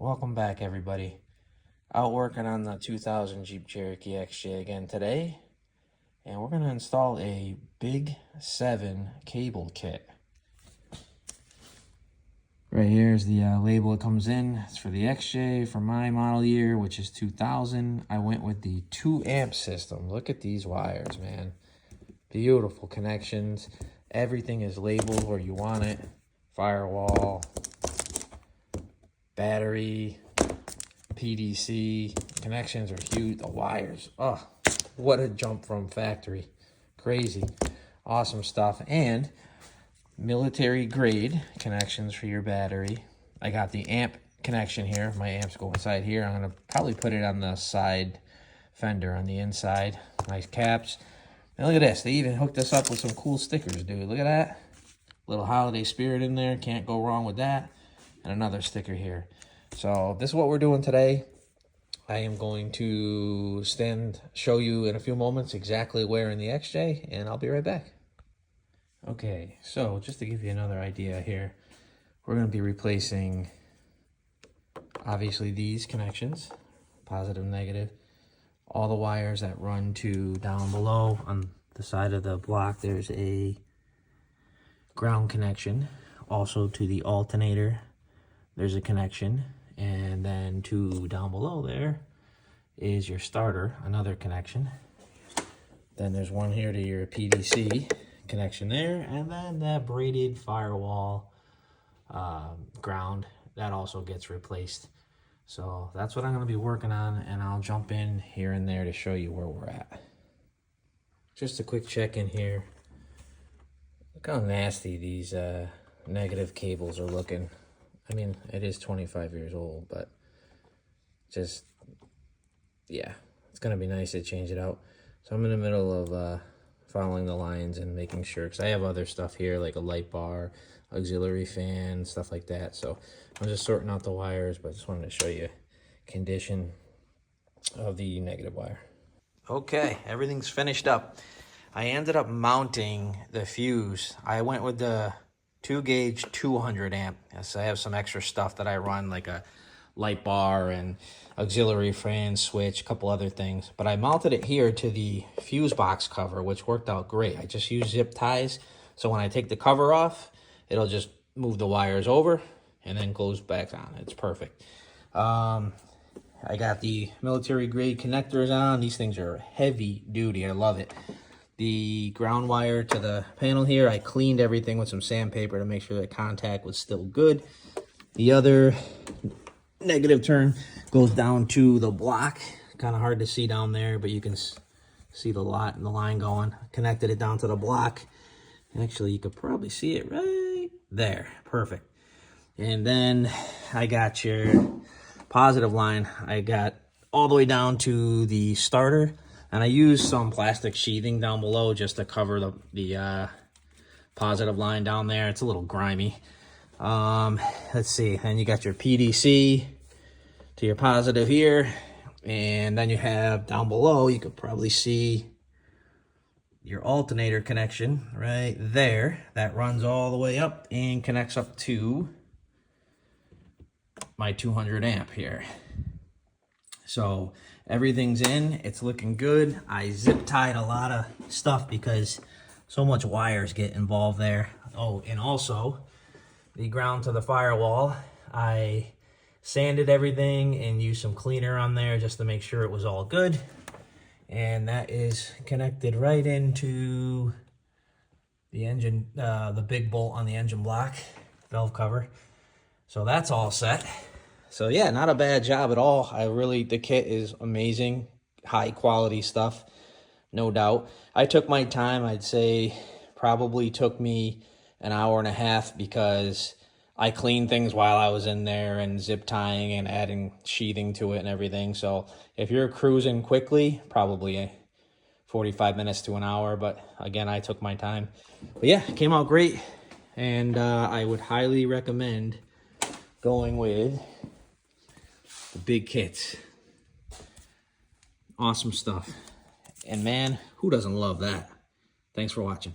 Welcome back, everybody. Out working on the 2000 Jeep Cherokee XJ again today, and we're going to install a Big 7 cable kit. Right here is the label it comes in. It's for the XJ for my model year, which is 2000. I went with the 2 amp system. Look at these wires, man. Beautiful connections. Everything is labeled where you want it. Firewall, battery, PDC. Connections are huge. The wires, oh, what a jump from factory. Crazy. Awesome stuff. And military grade connections for your battery. I got the amp connection here. My amps go inside here. I'm gonna probably put it on the side fender on the inside. Nice caps. And look at this. They even hooked us up with some cool stickers, dude. Look at that. Little holiday spirit in there. Can't go wrong with that. And another sticker here. So this is what we're doing today. I am going to show you in a few moments exactly where in the XJ, and I'll be right back. Okay, so just to give you another idea here, we're going to be replacing, obviously, these connections, positive, negative, all the wires that run to down below on the side of the block. There's a ground connection, also to the alternator. There's a connection, and then to down below there is your starter, another connection. Then there's one here to your PDC connection there, and then that braided firewall ground that also gets replaced. So that's what I'm going to be working on, and I'll jump in here and there to show you where we're at. Just a quick check in here. Look how nasty these negative cables are looking. I mean, it is 25 years old, but just, yeah, it's going to be nice to change it out. So I'm in the middle of following the lines and making sure, because I have other stuff here, like a light bar, auxiliary fan, stuff like that. So I'm just sorting out the wires, but I just wanted to show you condition of the negative wire. Okay, everything's finished up. I ended up mounting the fuse. I went with the 2-gauge 200 amp. Yes, I have some extra stuff that I run, like a light bar and auxiliary fan switch, a couple other things. But I mounted it here to the fuse box cover, which worked out great. I just used zip ties, so when I take the cover off, it'll just move the wires over and then goes back on. It's perfect. I got the military grade connectors on. These things are heavy duty. I love it. The ground wire to the panel here, I cleaned everything with some sandpaper to make sure the contact was still good. The other negative turn goes down to the block. Kind of hard to see down there, but you can see the line going. Connected it down to the block. Actually, you could probably see it right there. Perfect. And then I got your positive line. I got all the way down to the starter. And I used some plastic sheathing down below just to cover the positive line down there. It's a little grimy. Let's see. And you got your PDC to your positive here. And then you have down below, you could probably see your alternator connection right there. That runs all the way up and connects up to my 200 amp here. So everything's in, it's looking good. I zip tied a lot of stuff because so much wires get involved there. Oh, and also the ground to the firewall, I sanded everything and used some cleaner on there just to make sure it was all good. And that is connected right into the engine, the big bolt on the engine block, valve cover. So that's all set. So yeah, not a bad job at all. The kit is amazing, high quality stuff, no doubt. I took my time. I'd say probably took me an hour and a half because I cleaned things while I was in there and zip tying and adding sheathing to it and everything. So if you're cruising quickly, probably 45 minutes to an hour. But again, I took my time. But yeah, it came out great. And I would highly recommend going with the big kits. Awesome stuff. And man, who doesn't love that? Thanks for watching.